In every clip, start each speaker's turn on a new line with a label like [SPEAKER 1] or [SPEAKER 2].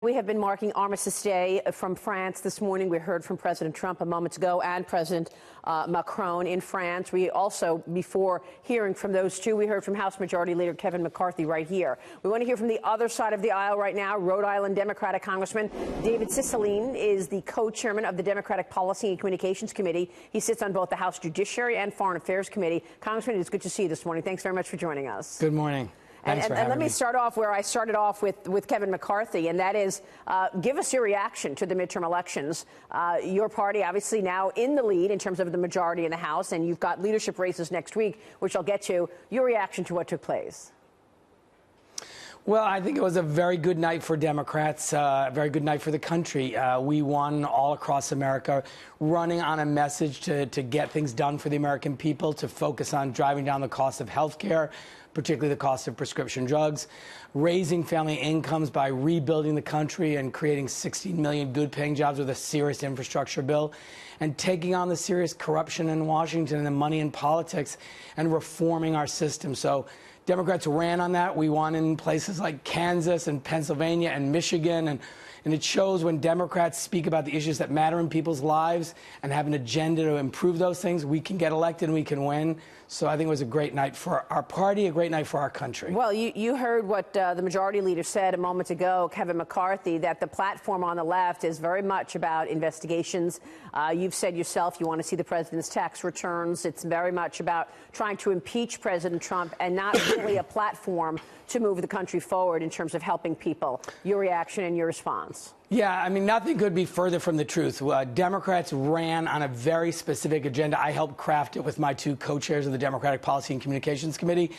[SPEAKER 1] We have been marking Armistice Day from France this morning. We heard from President Trump a moment ago and President Macron in France. We also, before hearing from those two, we heard from House Majority Leader Kevin McCarthy right here. We want to hear from the other side of the aisle right now. Rhode Island Democratic Congressman David Cicilline is the co-chairman of the Democratic Policy and Communications Committee. He sits on both the House Judiciary and Foreign Affairs Committee. Congressman, it's good to see you this morning. Thanks very much for joining us.
[SPEAKER 2] Good morning.
[SPEAKER 1] And let me start off where I started off with Kevin McCarthy, and that is give us your reaction to the midterm elections. Your party obviously now in the lead in terms of the majority in the House, and you've got leadership races next week, which I'll get to. Your reaction to what took place?
[SPEAKER 2] Well, I think it was a very good night for Democrats, a very good night for the country. We won all across America, running on a message to get things done for the American people, to focus on driving down the cost of health care, particularly the cost of prescription drugs, raising family incomes by rebuilding the country and creating 16 million good-paying jobs with a serious infrastructure bill, and taking on the serious corruption in Washington and the money in politics and reforming our system. So Democrats ran on that. We won in places like Kansas and Pennsylvania and Michigan. And it shows when Democrats speak about the issues that matter in people's lives and have an agenda to improve those things, we can get elected and we can win. So I think it was a great night for our party, a great night for our country.
[SPEAKER 1] Well, you heard what the majority leader said a moment ago, Kevin McCarthy, that the platform on the left is very much about investigations. You've said yourself you want to see the president's tax returns. It's very much about trying to impeach President Trump and not really a platform to move the country forward in terms of helping people. Your reaction and your response?
[SPEAKER 2] Yeah, I mean, nothing could be further from the truth. Democrats ran on a very specific agenda. I helped craft it with my two co-chairs of the Democratic Policy and Communications Committee.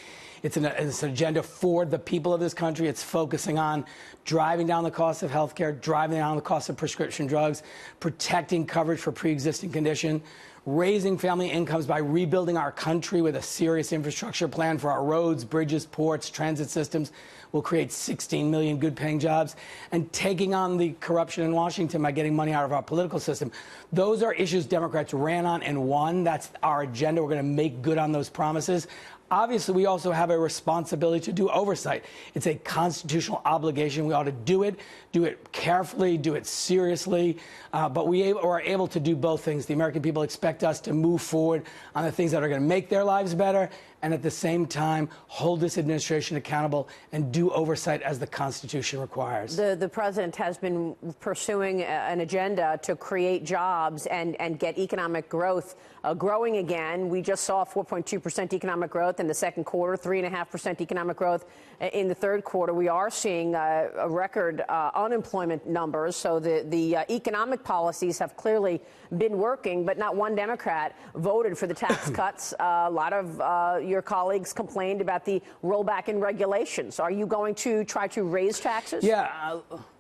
[SPEAKER 2] It's an agenda for the people of this country. It's focusing on driving down the cost of health care, driving down the cost of prescription drugs, protecting coverage for pre-existing condition, raising family incomes by rebuilding our country with a serious infrastructure plan for our roads, bridges, ports, transit systems. Will create 16 million good-paying jobs, and taking on the corruption in Washington by getting money out of our political system. Those are issues Democrats ran on and won. That's our agenda. We're going to make good on those promises. Obviously, we also have a responsibility to do oversight. It's a constitutional obligation. We ought to do it carefully, do it seriously. But we are able to do both things. The American people expect us to move forward on the things that are going to make their lives better, and at the same time hold this administration accountable and do oversight as the Constitution requires.
[SPEAKER 1] The president has been pursuing an agenda to create jobs and get economic growth growing again. We just saw 4.2% economic growth in the second quarter, 3.5% economic growth in the third quarter. We are seeing a record unemployment numbers. So the economic policies have clearly been working, but not one Democrat voted for the tax cuts. A lot of your colleagues complained about the rollback in regulations. Are you going to try to raise taxes?
[SPEAKER 2] Yeah.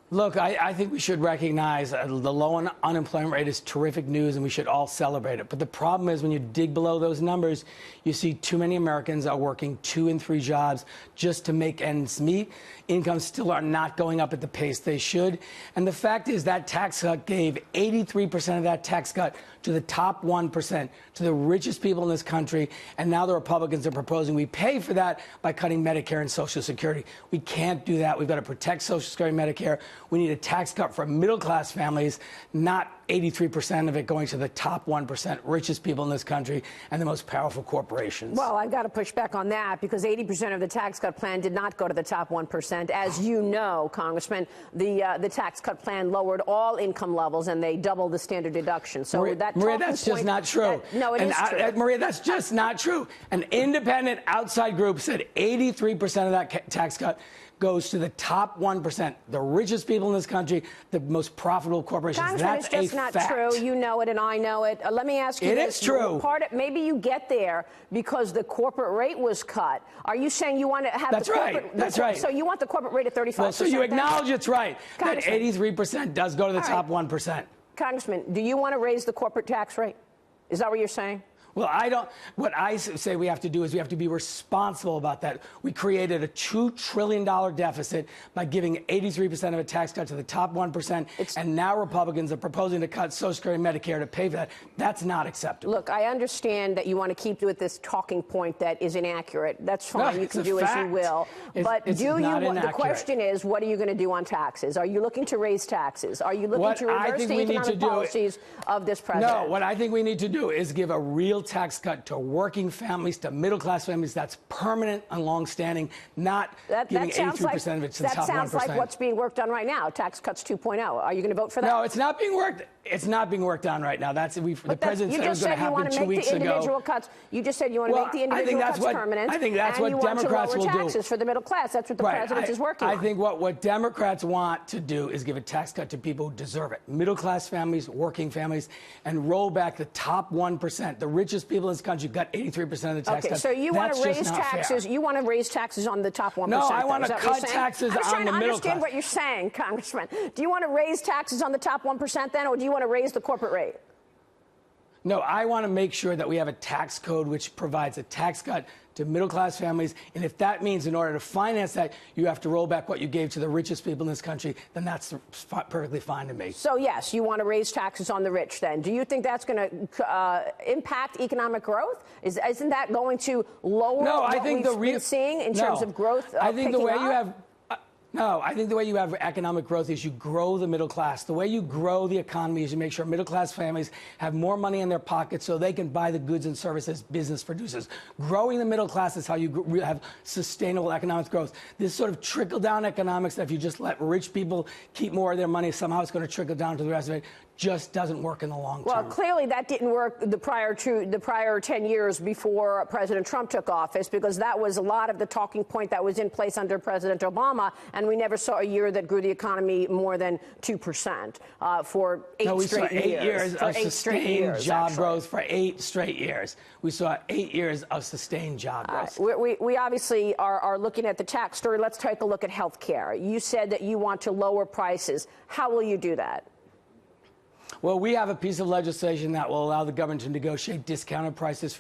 [SPEAKER 2] Look, I think we should recognize the low unemployment rate is terrific news, and we should all celebrate it. But the problem is when you dig below those numbers, you see too many Americans are working 2 and 3 jobs just to make ends meet. Incomes still are not going up at the pace they should. And the fact is that tax cut gave 83% of that tax cut to the top 1%, to the richest people in this country. And now the Republicans are proposing we pay for that by cutting Medicare and Social Security. We can't do that. We've got to protect Social Security and Medicare. We need a tax cut for middle-class families, not 83% of it going to the top 1% richest people in this country and the most powerful corporations.
[SPEAKER 1] Well, I've got to push back on that because 80% of the tax cut plan did not go to the top 1%. As you know, Congressman, the tax cut plan lowered all income levels and they doubled the standard deduction. So
[SPEAKER 2] Maria, that's just not true.
[SPEAKER 1] No, it is true.
[SPEAKER 2] Maria, that's just not true. An independent outside group said 83% of that tax cut goes to the top 1%, the richest people in this country, the most profitable corporations.
[SPEAKER 1] Congressman,
[SPEAKER 2] that's
[SPEAKER 1] it's just not true. You know it and I know it. Let me ask you this.
[SPEAKER 2] It is true.
[SPEAKER 1] Maybe you get there because the corporate rate was cut. Are you saying you want to have
[SPEAKER 2] That's
[SPEAKER 1] the corporate...
[SPEAKER 2] right. That's right.
[SPEAKER 1] So you want the corporate rate at 35%?
[SPEAKER 2] Well, so you acknowledge it's right that 83% does go to the top 1%.
[SPEAKER 1] Congressman, do you want to raise the corporate tax rate? Is that what you're saying?
[SPEAKER 2] Well, I don't. What I say we have to do is we have to be responsible about that. We created a $2 trillion deficit by giving 83% of a tax cut to the top 1%, and now Republicans are proposing to cut Social Security and Medicare to pay for that. That's not acceptable.
[SPEAKER 1] Look, I understand that you want to keep with this talking point that is inaccurate. That's fine.
[SPEAKER 2] No,
[SPEAKER 1] you can do as you will. But
[SPEAKER 2] do you?
[SPEAKER 1] The question is, what are you going to do on taxes? Are you looking to raise taxes? Are you looking to reverse the economic policies of this president?
[SPEAKER 2] No, what I think we need to do is give a real tax cut to working families, to middle-class families. That's permanent and long-standing, not giving 83% of it to the top 1%.
[SPEAKER 1] That sounds like what's being worked on right now, tax cuts 2.0. Are you going to vote for that?
[SPEAKER 2] No, it's not being worked. It's not being worked on right now. The president said it was going to happen 2 weeks ago.
[SPEAKER 1] You just said you want to make the individual cuts permanent.
[SPEAKER 2] I think that's what Democrats will do.
[SPEAKER 1] And you want to lower taxes for the middle class. That's what the president is working on.
[SPEAKER 2] I think what Democrats want to do is give a tax cut to people who deserve it. Middle-class families, working families, and roll back the top 1%. The richest people in this country got 83% of the tax cut.
[SPEAKER 1] Okay, so you want to raise taxes. You want to raise taxes on the top 1%.
[SPEAKER 2] No, I want to cut taxes on the middle class.
[SPEAKER 1] I understand what you're saying, Congressman. Do you want to raise taxes on the top 1% then, or do you want to raise the corporate rate?
[SPEAKER 2] No, I want to make sure that we have a tax code which provides a tax cut to middle-class families. And if that means in order to finance that, you have to roll back what you gave to the richest people in this country, then that's perfectly fine to me.
[SPEAKER 1] So, yes, you want to raise taxes on the rich then. Do you think that's going to impact economic growth? Isn't that going to lower what we've been seeing in terms of growth?
[SPEAKER 2] I think the way you have... No, I think the way you have economic growth is you grow the middle class. The way you grow the economy is you make sure middle-class families have more money in their pockets so they can buy the goods and services business produces. Growing the middle class is how you have sustainable economic growth. This sort of trickle-down economics that if you just let rich people keep more of their money, somehow it's going to trickle down to the rest of it, just doesn't work in the long term.
[SPEAKER 1] Well, clearly that didn't work the prior 10 years before President Trump took office, because that was a lot of the talking point that was in place under President Obama, and we never saw a year that grew the economy more than 2% for eight straight years.
[SPEAKER 2] Of sustained job growth for 8 straight years. We saw 8 years of sustained job growth.
[SPEAKER 1] We obviously are looking at the tax story. Let's take a look at health care. You said that you want to lower prices. How will you do that?
[SPEAKER 2] Well, we have a piece of legislation that will allow the government to negotiate discounted prices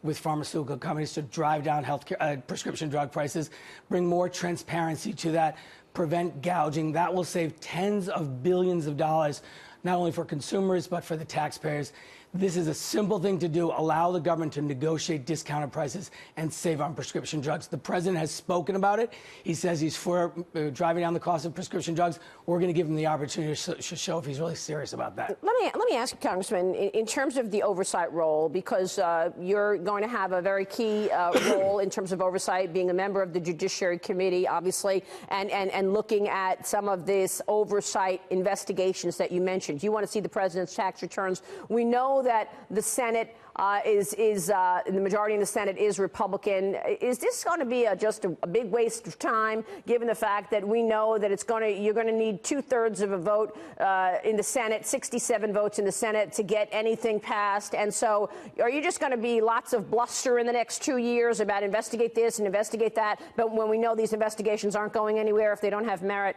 [SPEAKER 2] with pharmaceutical companies to drive down healthcare prescription drug prices, bring more transparency to that, prevent gouging. That will save tens of billions of dollars, not only for consumers, but for the taxpayers. This is a simple thing to do, allow the government to negotiate discounted prices and save on prescription drugs. The president has spoken about it. He says he's for driving down the cost of prescription drugs. We're going to give him the opportunity to show if he's really serious about that.
[SPEAKER 1] Let me ask you, Congressman, in terms of the oversight role, because you're going to have a very key role in terms of oversight, being a member of the Judiciary Committee, obviously, and looking at some of this oversight investigations that you mentioned. You want to see the president's tax returns. We know that the Senate the majority in the Senate is Republican. Is this going to be just a big waste of time, given the fact that we know that you're going to need 2/3 of a vote in the Senate, 67 votes in the Senate to get anything passed? And so are you just going to be lots of bluster in the next 2 years about investigate this and investigate that, but when we know these investigations aren't going anywhere if they don't have merit?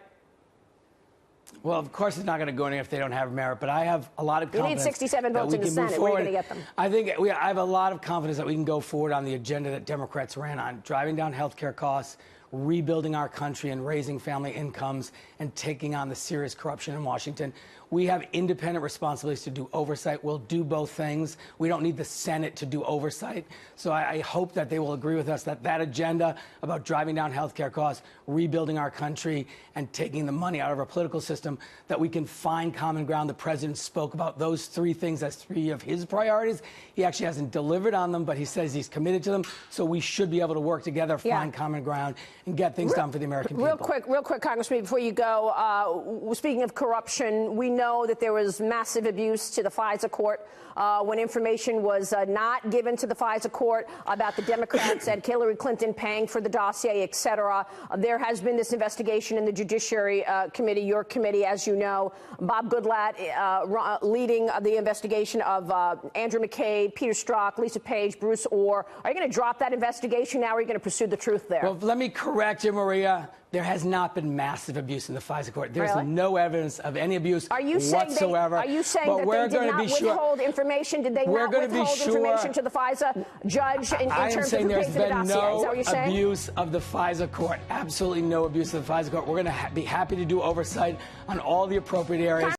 [SPEAKER 2] Well, of course it's not going to go anywhere if they don't have merit, but I have a lot of confidence.
[SPEAKER 1] You need 67 votes in the Senate. Where are you going to get them?
[SPEAKER 2] I think I have a lot of confidence that we can go forward on the agenda that Democrats ran on, driving down health care costs, rebuilding our country and raising family incomes, and taking on the serious corruption in Washington. We have independent responsibilities to do oversight. We'll do both things. We don't need the Senate to do oversight. So I hope that they will agree with us that that agenda about driving down health care costs, rebuilding our country, and taking the money out of our political system, that we can find common ground. The president spoke about those 3 things as 3 of his priorities. He actually hasn't delivered on them, but he says he's committed to them. So we should be able to work together, find common ground, and get things done for the American people.
[SPEAKER 1] Real quick, Congressman, before you go, speaking of corruption, we know that there was massive abuse to the FISA court when information was not given to the FISA court about the Democrats and Hillary Clinton paying for the dossier, et cetera. There has been this investigation in the Judiciary Committee, your committee, as you know. Bob Goodlatte leading the investigation of Andrew McCabe, Peter Strzok, Lisa Page, Bruce Orr. Are you going to drop that investigation now, or are you going to pursue the truth there?
[SPEAKER 2] Well, let me correct correct you, Maria. There has not been massive abuse in the FISA court. There's
[SPEAKER 1] Really?
[SPEAKER 2] no evidence of any abuse
[SPEAKER 1] Are you saying
[SPEAKER 2] whatsoever.
[SPEAKER 1] Are you saying
[SPEAKER 2] but
[SPEAKER 1] that
[SPEAKER 2] we're
[SPEAKER 1] they did not withhold information? Did they
[SPEAKER 2] We're
[SPEAKER 1] not
[SPEAKER 2] gonna be
[SPEAKER 1] withhold
[SPEAKER 2] sure.
[SPEAKER 1] information to the FISA judge in
[SPEAKER 2] I am
[SPEAKER 1] terms
[SPEAKER 2] saying
[SPEAKER 1] of who
[SPEAKER 2] there's
[SPEAKER 1] paid for the
[SPEAKER 2] been
[SPEAKER 1] dossier? Is that
[SPEAKER 2] no
[SPEAKER 1] what you're saying?
[SPEAKER 2] abuse of the FISA court. Absolutely no abuse of the FISA court. We're going to be happy to do oversight on all the appropriate areas.